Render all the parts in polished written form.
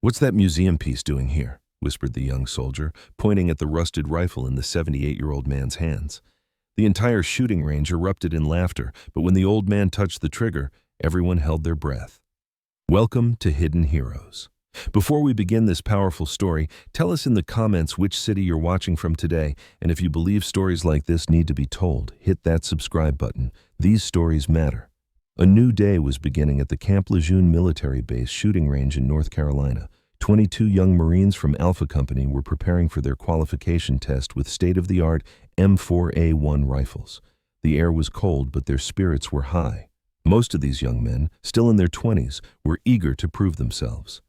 "What's that museum piece doing here?" whispered the young soldier, pointing at the rusted rifle in the 78-year-old man's hands. The entire shooting range erupted in laughter, but when the old man touched the trigger, everyone held their breath. Welcome to Hidden Heroes. Before we begin this powerful story, tell us in the comments which city you're watching from today, and if you believe stories like this need to be told, hit that subscribe button. These stories matter. A new day was beginning at the Camp Lejeune military base shooting range in North Carolina. 22 young Marines from Alpha Company were preparing for their qualification test with state-of-the-art M4A1 rifles. The air was cold, but their spirits were high. Most of these young men, still in their 20s, were eager to prove themselves.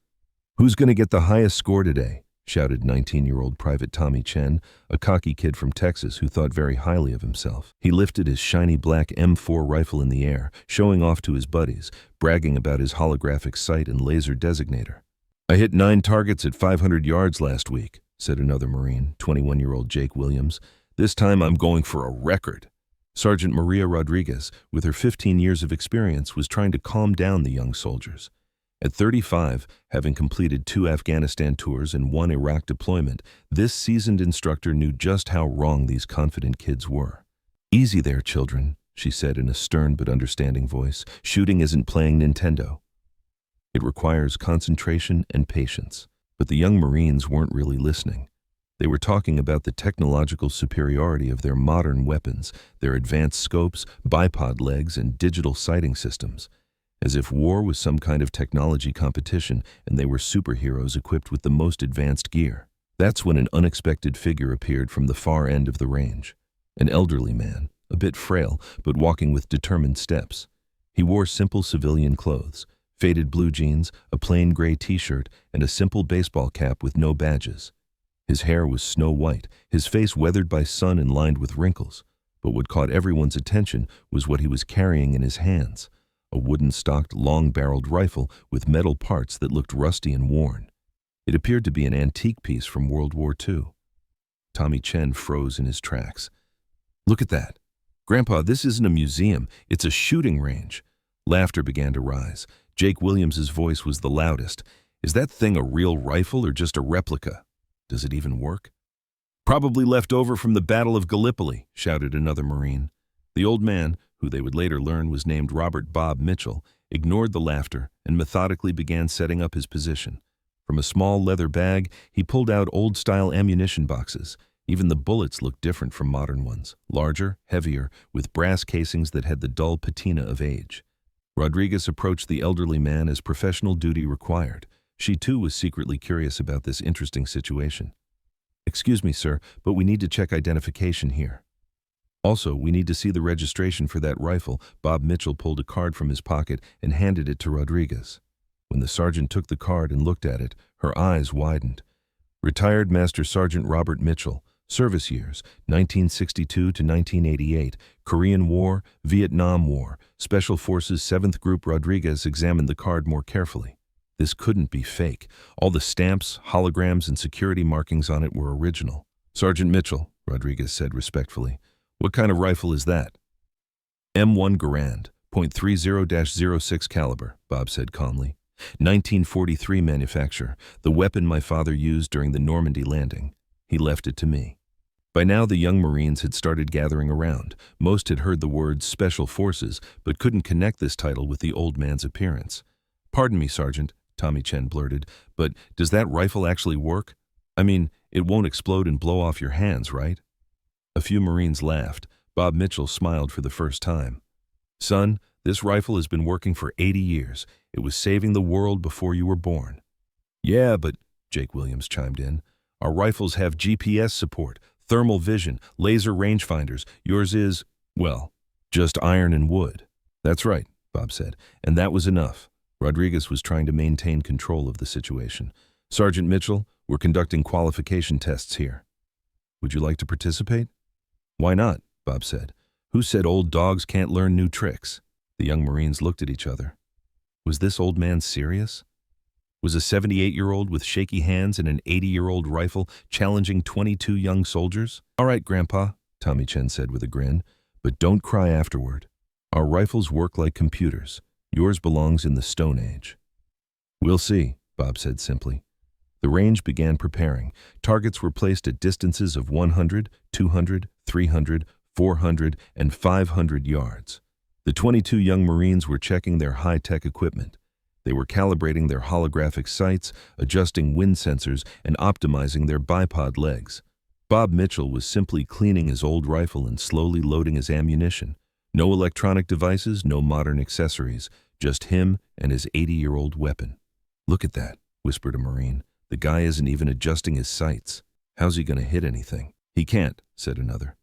"Who's going to get the highest score today?" shouted 19-year-old Private Tommy Chen, a cocky kid from Texas who thought very highly of himself. He lifted his shiny black M4 rifle in the air, showing off to his buddies, bragging about his holographic sight and laser designator. "I hit 9 targets at 500 yards last week," said another Marine, 21-year-old Jake Williams. "This time I'm going for a record." Sergeant Maria Rodriguez, with her 15 years of experience, was trying to calm down the young soldiers. At 35, having completed 2 Afghanistan tours and 1 Iraq deployment, this seasoned instructor knew just how wrong these confident kids were. "Easy there, children," she said in a stern but understanding voice. "Shooting isn't playing Nintendo. It requires concentration and patience." But the young Marines weren't really listening. They were talking about the technological superiority of their modern weapons, their advanced scopes, bipod legs, and digital sighting systems. As if war was some kind of technology competition and they were superheroes equipped with the most advanced gear. That's when an unexpected figure appeared from the far end of the range. An elderly man, a bit frail, but walking with determined steps. He wore simple civilian clothes, faded blue jeans, a plain gray t-shirt, and a simple baseball cap with no badges. His hair was snow white, his face weathered by sun and lined with wrinkles. But what caught everyone's attention was what he was carrying in his hands. A wooden-stocked, long-barreled rifle with metal parts that looked rusty and worn. It appeared to be an antique piece from World War II. Tommy Chen froze in his tracks. "Look at that. Grandpa, this isn't a museum, it's a shooting range." Laughter began to rise. Jake Williams's voice was the loudest. "Is that thing a real rifle or just a replica? Does it even work?" "Probably left over from the Battle of Gallipoli," shouted another Marine. The old man, who they would later learn was named Robert Bob Mitchell, ignored the laughter and methodically began setting up his position. From a small leather bag, he pulled out old-style ammunition boxes. Even the bullets looked different from modern ones, larger, heavier, with brass casings that had the dull patina of age. Rodriguez approached the elderly man as professional duty required. She too was secretly curious about this interesting situation. "Excuse me, sir, but we need to check identification here. Also, we need to see the registration for that rifle." Bob Mitchell pulled a card from his pocket and handed it to Rodriguez. When the sergeant took the card and looked at it, her eyes widened. "Retired Master Sergeant Robert Mitchell, service years, 1962 to 1988, Korean War, Vietnam War, Special Forces 7th Group." Rodriguez examined the card more carefully. This couldn't be fake. All the stamps, holograms, and security markings on it were original. "Sergeant Mitchell," Rodriguez said respectfully, "what kind of rifle is that?" "M1 Garand, .30-06 caliber," Bob said calmly. "1943 manufacture, the weapon my father used during the Normandy landing. He left it to me." By now the young Marines had started gathering around. Most had heard the words Special Forces, but couldn't connect this title with the old man's appearance. "Pardon me, Sergeant," Tommy Chen blurted, "but does that rifle actually work? I mean, it won't explode and blow off your hands, right?" A few Marines laughed. Bob Mitchell smiled for the first time. "Son, this rifle has been working for 80 years. It was saving the world before you were born." "Yeah, but," Jake Williams chimed in, "our rifles have GPS support, thermal vision, laser rangefinders. Yours is, well, just iron and wood." "That's right," Bob said, and that was enough. Rodriguez was trying to maintain control of the situation. "Sergeant Mitchell, we're conducting qualification tests here. Would you like to participate?" "Why not?" Bob said. "Who said old dogs can't learn new tricks?" The young Marines looked at each other. Was this old man serious? Was a 78-year-old with shaky hands and an 80-year-old rifle challenging 22 young soldiers? "All right, Grandpa," Tommy Chen said with a grin, "but don't cry afterward. Our rifles work like computers. Yours belongs in the Stone Age." "We'll see," Bob said simply. The range began preparing. Targets were placed at distances of 100, 200, 300, 400, and 500 yards. The 22 young Marines were checking their high-tech equipment. They were calibrating their holographic sights, adjusting wind sensors, and optimizing their bipod legs. Bob Mitchell was simply cleaning his old rifle and slowly loading his ammunition. No electronic devices, no modern accessories, just him and his 80-year-old weapon. "Look at that," whispered a Marine. "The guy isn't even adjusting his sights. How's he going to hit anything?" "He can't," said another.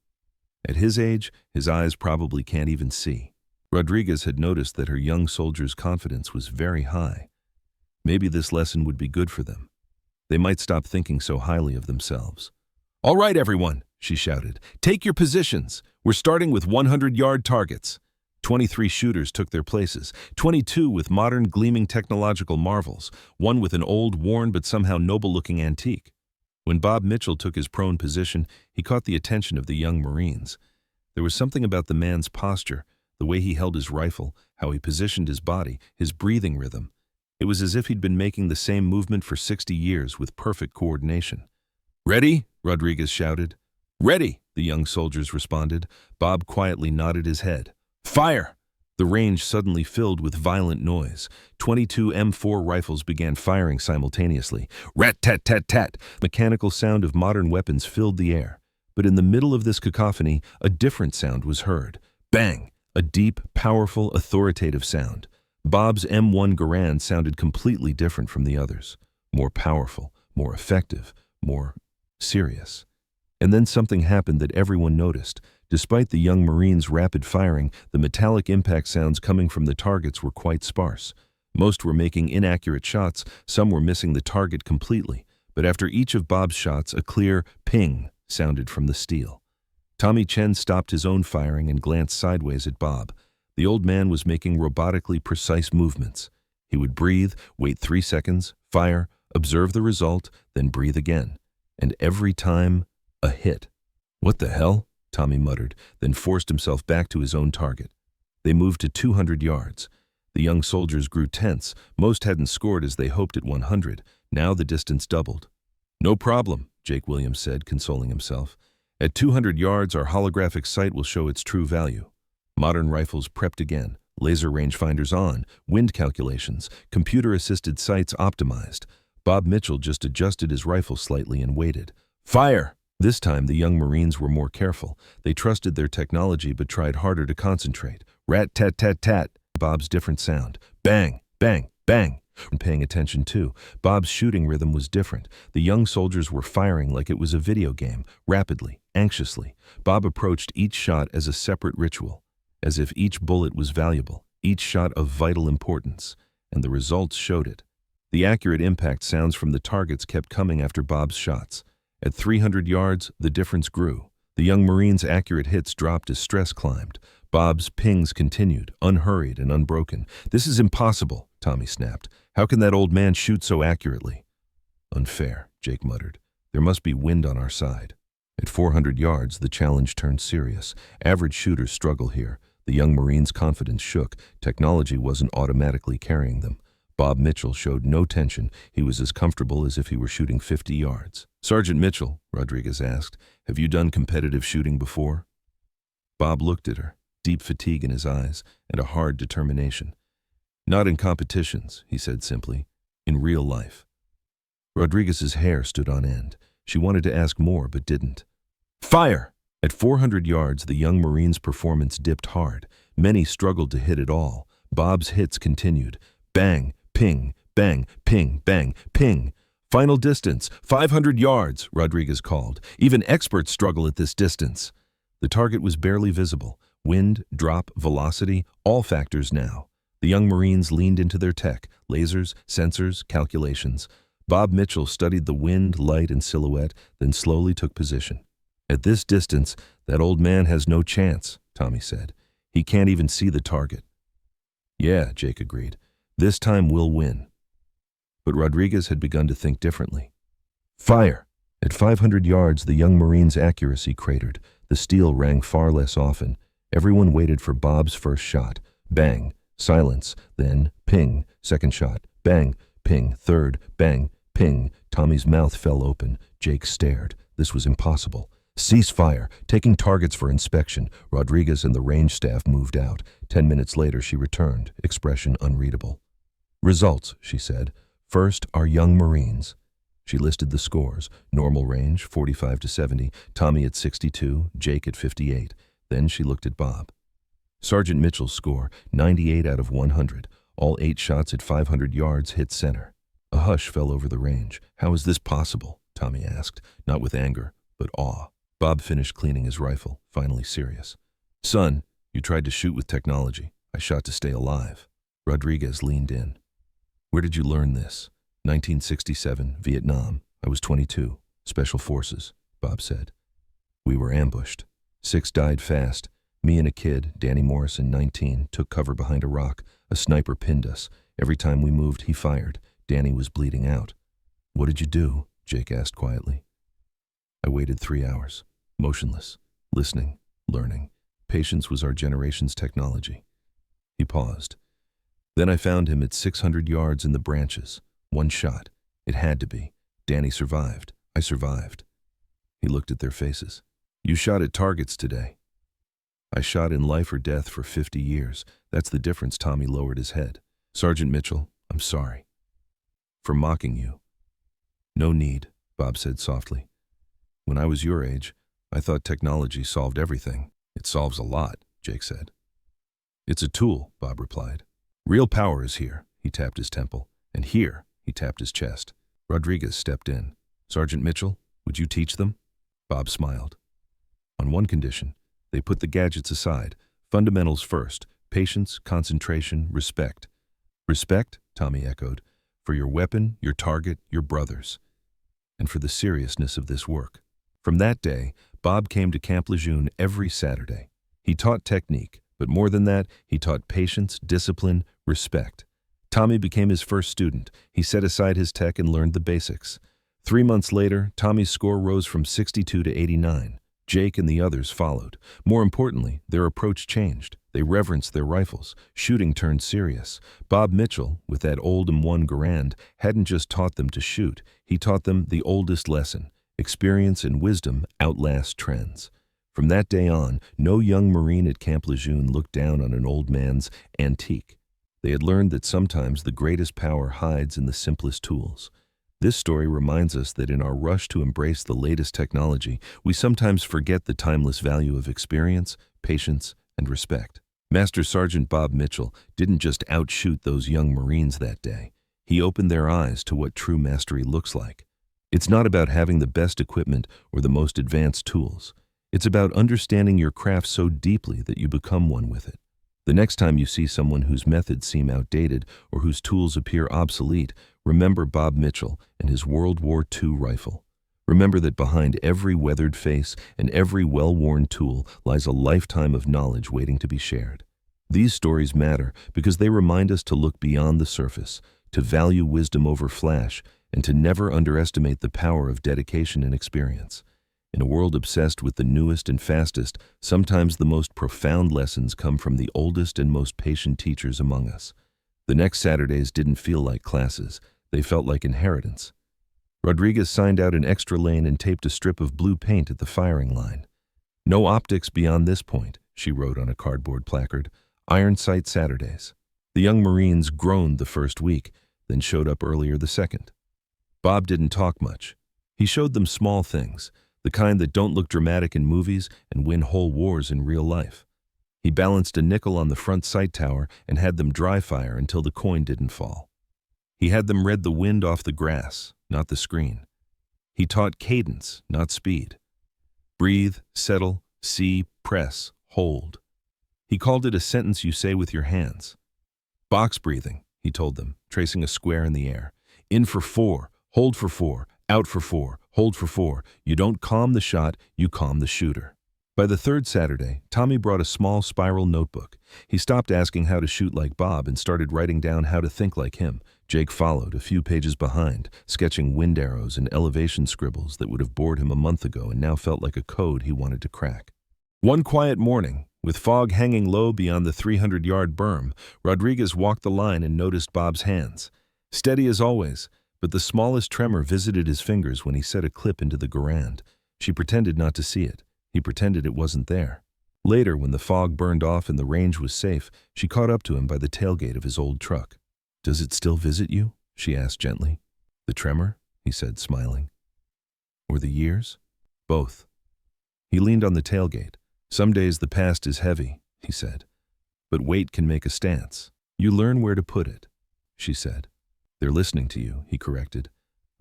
"At his age, his eyes probably can't even see." Rodriguez had noticed that her young soldier's confidence was very high. Maybe this lesson would be good for them. They might stop thinking so highly of themselves. "All right, everyone," she shouted. "Take your positions. We're starting with 100-yard targets." 23 shooters took their places, 22 with modern gleaming technological marvels, one with an old, worn but somehow noble-looking antique. When Bob Mitchell took his prone position, he caught the attention of the young Marines. There was something about the man's posture, the way he held his rifle, how he positioned his body, his breathing rhythm. It was as if he'd been making the same movement for 60 years with perfect coordination. "Ready?" Rodriguez shouted. "Ready," the young soldiers responded. Bob quietly nodded his head. "Fire!" The range suddenly filled with violent noise. 22 M4 rifles began firing simultaneously. Rat-tat-tat-tat! Mechanical sound of modern weapons filled the air. But in the middle of this cacophony, a different sound was heard. Bang! A deep, powerful, authoritative sound. Bob's M1 Garand sounded completely different from the others. More powerful, more effective, more serious. And then something happened that everyone noticed. Despite the young Marines' rapid firing, the metallic impact sounds coming from the targets were quite sparse. Most were making inaccurate shots, some were missing the target completely. But after each of Bob's shots, a clear ping sounded from the steel. Tommy Chen stopped his own firing and glanced sideways at Bob. The old man was making robotically precise movements. He would breathe, wait 3 seconds, fire, observe the result, then breathe again. And every time, a hit. "What the hell?" Tommy muttered, then forced himself back to his own target. They moved to 200 yards. The young soldiers grew tense. Most hadn't scored as they hoped at 100. Now the distance doubled. "No problem," Jake Williams said, consoling himself. "At 200 yards, our holographic sight will show its true value." Modern rifles prepped again, laser rangefinders on, wind calculations, computer-assisted sights optimized. Bob Mitchell just adjusted his rifle slightly and waited. "Fire!" This time, the young Marines were more careful. They trusted their technology but tried harder to concentrate. Rat-tat-tat-tat, Bob's different sound. Bang, bang, bang. And paying attention too. Bob's shooting rhythm was different. The young soldiers were firing like it was a video game, rapidly, anxiously. Bob approached each shot as a separate ritual, as if each bullet was valuable, each shot of vital importance. And the results showed it. The accurate impact sounds from the targets kept coming after Bob's shots. At 300 yards, the difference grew. The young Marine's accurate hits dropped as stress climbed. Bob's pings continued, unhurried and unbroken. "This is impossible," Tommy snapped. "How can that old man shoot so accurately?" "Unfair," Jake muttered. "There must be wind on our side." At 400 yards, the challenge turned serious. Average shooters struggle here. The young Marine's confidence shook. Technology wasn't automatically carrying them. Bob Mitchell showed no tension. He was as comfortable as if he were shooting 50 yards. "Sergeant Mitchell," Rodriguez asked, "have you done competitive shooting before?" Bob looked at her, deep fatigue in his eyes and a hard determination. "Not in competitions," he said simply. "In real life." Rodriguez's hair stood on end. She wanted to ask more but didn't. "Fire!" At 400 yards, the young Marine's performance dipped hard. Many struggled to hit at all. Bob's hits continued. Bang, ping, bang, ping, bang, ping. "Final distance, 500 yards, Rodriguez called. "Even experts struggle at this distance." The target was barely visible. Wind, drop, velocity, all factors now. The young Marines leaned into their tech, lasers, sensors, calculations. Bob Mitchell studied the wind, light, and silhouette, then slowly took position. "At this distance, that old man has no chance," Tommy said. "He can't even see the target." "Yeah," Jake agreed. "This time we'll win." But Rodriguez had begun to think differently. "Fire!" At 500 yards, the young Marine's accuracy cratered. The steel rang far less often. Everyone waited for Bob's first shot. Bang, silence, then ping, second shot. Bang, ping, third, bang, ping. Tommy's mouth fell open. Jake stared. This was impossible. Cease fire, taking targets for inspection. Rodriguez and the range staff moved out. 10 minutes later, she returned, expression unreadable. Results, she said. First, our young Marines. She listed the scores. Normal range, 45 to 70. Tommy at 62, Jake at 58. Then she looked at Bob. Sergeant Mitchell's score, 98 out of 100. All 8 shots at 500 yards hit center. A hush fell over the range. How is this possible? Tommy asked, not with anger, but awe. Bob finished cleaning his rifle, finally serious. Son, you tried to shoot with technology. I shot to stay alive. Rodriguez leaned in. Where did you learn this? 1967, Vietnam. I was 22. Special Forces, Bob said. We were ambushed. 6 died fast. Me and a kid, Danny Morrison, 19, took cover behind a rock. A sniper pinned us. Every time we moved, he fired. Danny was bleeding out. What did you do? Jake asked quietly. I waited 3 hours, motionless, listening, learning. Patience was our generation's technology. He paused. Then I found him at 600 yards in the branches. 1 shot. It had to be. Danny survived. I survived. He looked at their faces. You shot at targets today. I shot in life or death for 50 years. That's the difference. Tommy lowered his head. Sergeant Mitchell, I'm sorry. For mocking you. No need, Bob said softly. When I was your age, I thought technology solved everything. It solves a lot, Jake said. It's a tool, Bob replied. Real power is here, he tapped his temple. And here, he tapped his chest. Rodriguez stepped in. Sergeant Mitchell, would you teach them? Bob smiled. On one condition, they put the gadgets aside. Fundamentals first. Patience, concentration, respect. Respect, Tommy echoed, for your weapon, your target, your brothers, and for the seriousness of this work. From that day, Bob came to Camp Lejeune every Saturday. He taught technique, but more than that, he taught patience, discipline, respect. Tommy became his first student. He set aside his tech and learned the basics. 3 months later, Tommy's score rose from 62 to 89. Jake and the others followed. More importantly, their approach changed. They reverenced their rifles. Shooting turned serious. Bob Mitchell, with that old M1 Garand, hadn't just taught them to shoot. He taught them the oldest lesson. Experience and wisdom outlast trends. From that day on, no young Marine at Camp Lejeune looked down on an old man's antique. They had learned that sometimes the greatest power hides in the simplest tools. This story reminds us that in our rush to embrace the latest technology, we sometimes forget the timeless value of experience, patience, and respect. Master Sergeant Bob Mitchell didn't just outshoot those young Marines that day. He opened their eyes to what true mastery looks like. It's not about having the best equipment or the most advanced tools. It's about understanding your craft so deeply that you become one with it. The next time you see someone whose methods seem outdated or whose tools appear obsolete, remember Bob Mitchell and his World War II rifle. Remember that behind every weathered face and every well-worn tool lies a lifetime of knowledge waiting to be shared. These stories matter because they remind us to look beyond the surface, to value wisdom over flash, and to never underestimate the power of dedication and experience. In a world obsessed with the newest and fastest, sometimes the most profound lessons come from the oldest and most patient teachers among us. The next Saturdays didn't feel like classes. They felt like inheritance. Rodriguez signed out an extra lane and taped a strip of blue paint at the firing line. No optics beyond this point, she wrote on a cardboard placard. Iron sight Saturdays. The young Marines groaned the first week, then showed up earlier the second. Bob didn't talk much. He showed them small things, the kind that don't look dramatic in movies and win whole wars in real life. He balanced a nickel on the front sight tower and had them dry fire until the coin didn't fall. He had them read the wind off the grass, not the screen. He taught cadence, not speed. Breathe, settle, see, press, hold. He called it a sentence you say with your hands. Box breathing, he told them, tracing a square in the air. In for 4, hold for 4, out for 4, hold for 4. You don't calm the shot, you calm the shooter. By the third Saturday, Tommy brought a small spiral notebook. He stopped asking how to shoot like Bob and started writing down how to think like him. Jake followed, a few pages behind, sketching wind arrows and elevation scribbles that would have bored him a month ago and now felt like a code he wanted to crack. One quiet morning, with fog hanging low beyond the 300-yard berm, Rodriguez walked the line and noticed Bob's hands. Steady as always, but the smallest tremor visited his fingers when he set a clip into the Garand. She pretended not to see it. He pretended it wasn't there. Later, when the fog burned off and the range was safe, she caught up to him by the tailgate of his old truck. "Does it still visit you?" she asked gently. "The tremor?" he said, smiling. "Or the years?" "Both." He leaned on the tailgate. "Some days the past is heavy," he said. "But weight can make a stance. You learn where to put it," she said. "They're listening to you," he corrected.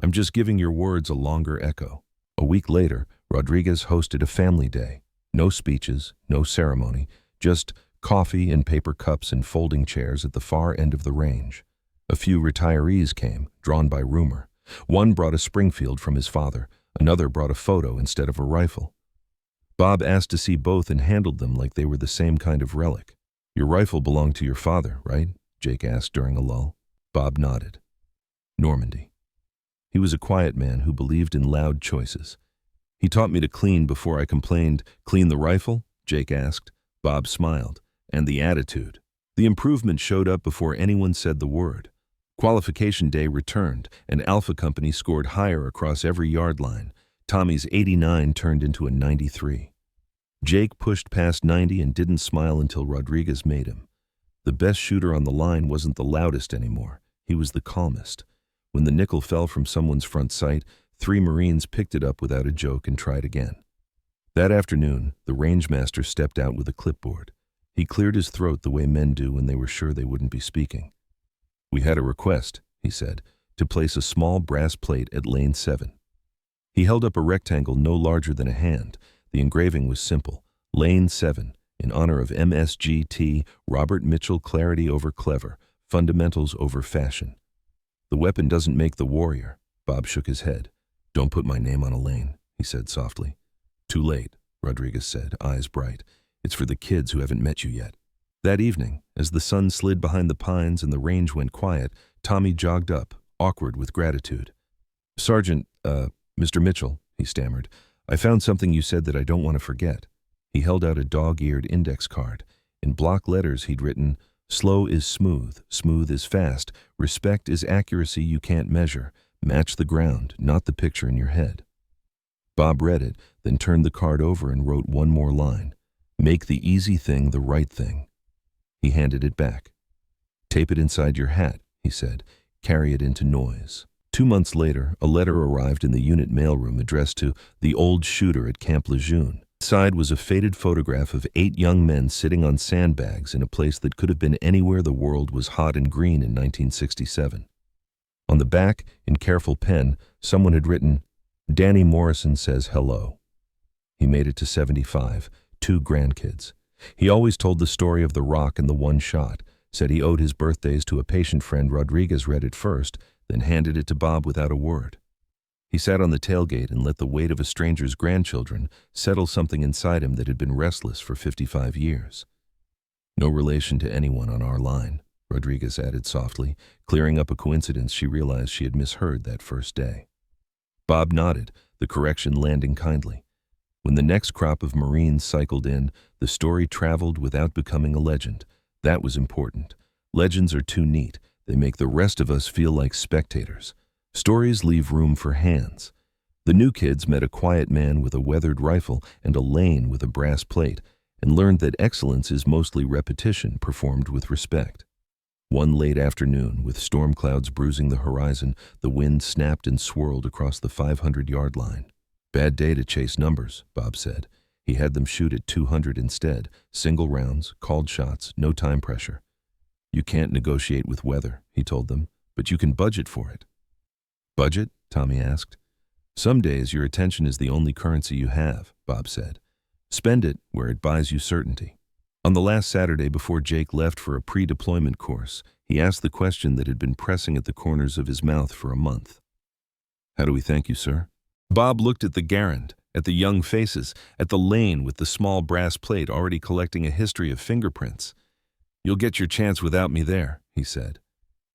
"I'm just giving your words a longer echo." A week later, Rodriguez hosted a family day. No speeches, no ceremony, just coffee in paper cups and folding chairs at the far end of the range. A few retirees came, drawn by rumor. One brought a Springfield from his father, another brought a photo instead of a rifle. Bob asked to see both and handled them like they were the same kind of relic. "Your rifle belonged to your father, right?" Jake asked during a lull. Bob nodded. "Normandy." He was a quiet man who believed in loud choices. "He taught me to clean before I complained." "Clean the rifle?" Jake asked. Bob smiled. "And the attitude." The improvement showed up before anyone said the word. Qualification day returned, and Alpha Company scored higher across every yard line. Tommy's 89 turned into a 93. Jake pushed past 90 and didn't smile until Rodriguez made him. The best shooter on the line wasn't the loudest anymore. He was the calmest. When the nickel fell from someone's front sight, 3 Marines picked it up without a joke and tried again. That afternoon, the rangemaster stepped out with a clipboard. He cleared his throat the way men do when they were sure they wouldn't be speaking. "We had a request," he said, "to place a small brass plate at lane 7. He held up a rectangle no larger than a hand. The engraving was simple. "Lane 7, in honor of MSGT, Robert Mitchell, clarity over clever, fundamentals over fashion." "The weapon doesn't make the warrior." Bob shook his head. "Don't put my name on a lane," he said softly. "Too late," Rodriguez said, eyes bright. "It's for the kids who haven't met you yet." That evening, as the sun slid behind the pines and the range went quiet, Tommy jogged up, awkward with gratitude. "Sergeant, Mr. Mitchell," he stammered, "I found something you said that I don't want to forget." He held out a dog-eared index card. In block letters he'd written, "Slow is smooth, smooth is fast, respect is accuracy you can't measure, match the ground, not the picture in your head." Bob read it, then turned the card over and wrote one more line. "Make the easy thing the right thing." He handed it back. "Tape it inside your hat," he said. "Carry it into noise." 2 months later, a letter arrived in the unit mailroom addressed to the old shooter at Camp Lejeune. Inside was a faded photograph of 8 young men sitting on sandbags in a place that could have been anywhere the world was hot and green in 1967. On the back, in careful pen, someone had written, "Danny Morrison says hello." He made it to 75, 2 grandkids. He always told the story of the rock and the one shot, said he owed his birthdays to a patient friend. Rodriguez read it first, then handed it to Bob without a word. He sat on the tailgate and let the weight of a stranger's grandchildren settle something inside him that had been restless for 55 years. "No relation to anyone on our line," Rodriguez added softly, clearing up a coincidence she realized she had misheard that first day. Bob nodded, the correction landing kindly. When the next crop of Marines cycled in, the story traveled without becoming a legend. That was important. Legends are too neat. They make the rest of us feel like spectators. Stories leave room for hands. The new kids met a quiet man with a weathered rifle and a lane with a brass plate, and learned that excellence is mostly repetition performed with respect. One late afternoon, with storm clouds bruising the horizon, the wind snapped and swirled across the 500-yard line. "Bad day to chase numbers," Bob said. He had them shoot at 200 instead, single rounds, called shots, no time pressure. "You can't negotiate with weather," he told them, "but you can budget for it." "Budget?" Tommy asked. "Some days your attention is the only currency you have," Bob said. "Spend it where it buys you certainty." On the last Saturday before Jake left for a pre-deployment course, he asked the question that had been pressing at the corners of his mouth for a month. "How do we thank you, sir?" Bob looked at the Garand, at the young faces, at the lane with the small brass plate already collecting a history of fingerprints. "You'll get your chance without me there," he said.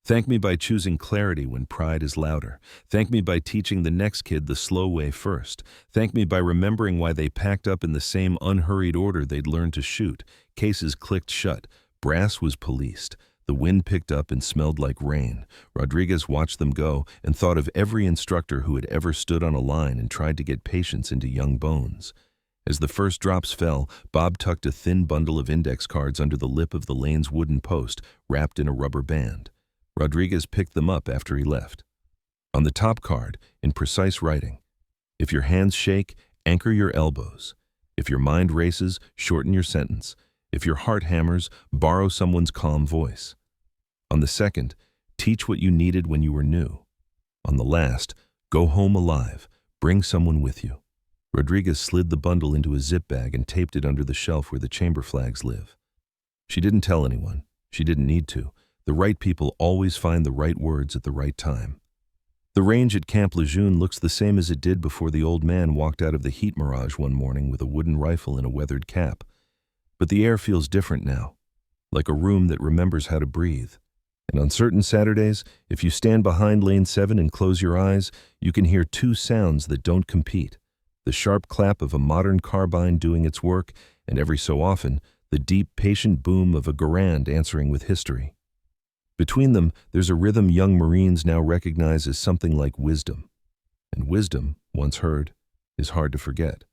"Thank me by choosing clarity when pride is louder. Thank me by teaching the next kid the slow way first. Thank me by remembering why they packed up in the same unhurried order they'd learned to shoot. Cases clicked shut. Brass was policed. The wind picked up and smelled like rain. Rodriguez watched them go and thought of every instructor who had ever stood on a line and tried to get patience into young bones. As the first drops fell, Bob tucked a thin bundle of index cards under the lip of the lane's wooden post, wrapped in a rubber band. Rodriguez picked them up after he left. On the top card, in precise writing, "If your hands shake, anchor your elbows. If your mind races, shorten your sentence. If your heart hammers, borrow someone's calm voice." On the second, "Teach what you needed when you were new." On the last, "Go home alive. Bring someone with you." Rodriguez slid the bundle into a zip bag and taped it under the shelf where the chamber flags live. She didn't tell anyone. She didn't need to. The right people always find the right words at the right time. The range at Camp Lejeune looks the same as it did before the old man walked out of the heat mirage one morning with a wooden rifle and a weathered cap. But the air feels different now, like a room that remembers how to breathe. And on certain Saturdays, if you stand behind Lane 7 and close your eyes, you can hear two sounds that don't compete: the sharp clap of a modern carbine doing its work, and every so often, the deep, patient boom of a Garand answering with history. Between them, there's a rhythm young Marines now recognize as something like wisdom. And wisdom, once heard, is hard to forget.